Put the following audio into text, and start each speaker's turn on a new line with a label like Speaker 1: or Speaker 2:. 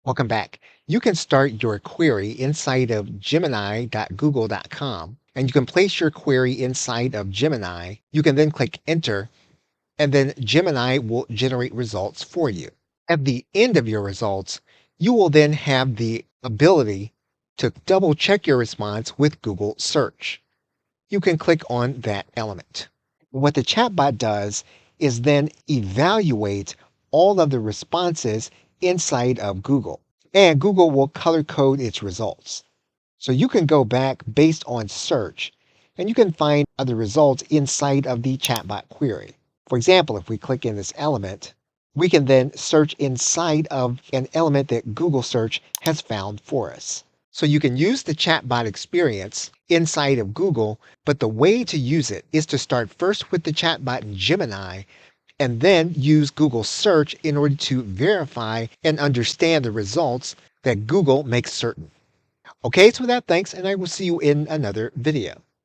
Speaker 1: Welcome back. You can start your query inside of gemini.google.com and you can place your query inside of Gemini. You can then click enter and then Gemini will generate results for you. At the end of your results, you will then have the ability to double check your response with Google search. You can click on that element. What the chatbot does is then evaluate all of the responses inside of Google, and Google will color code its results. So you can go back based on search and you can find other results inside of the chatbot query. For example, if we click in this element, we can then search inside of an element that Google search has found for us. So you can use the chatbot experience inside of Google, but the way to use it is to start first with the chatbot in Gemini and then use Google search in order to verify and understand the results that Google makes certain. Okay, so with that, thanks, and I will see you in another video.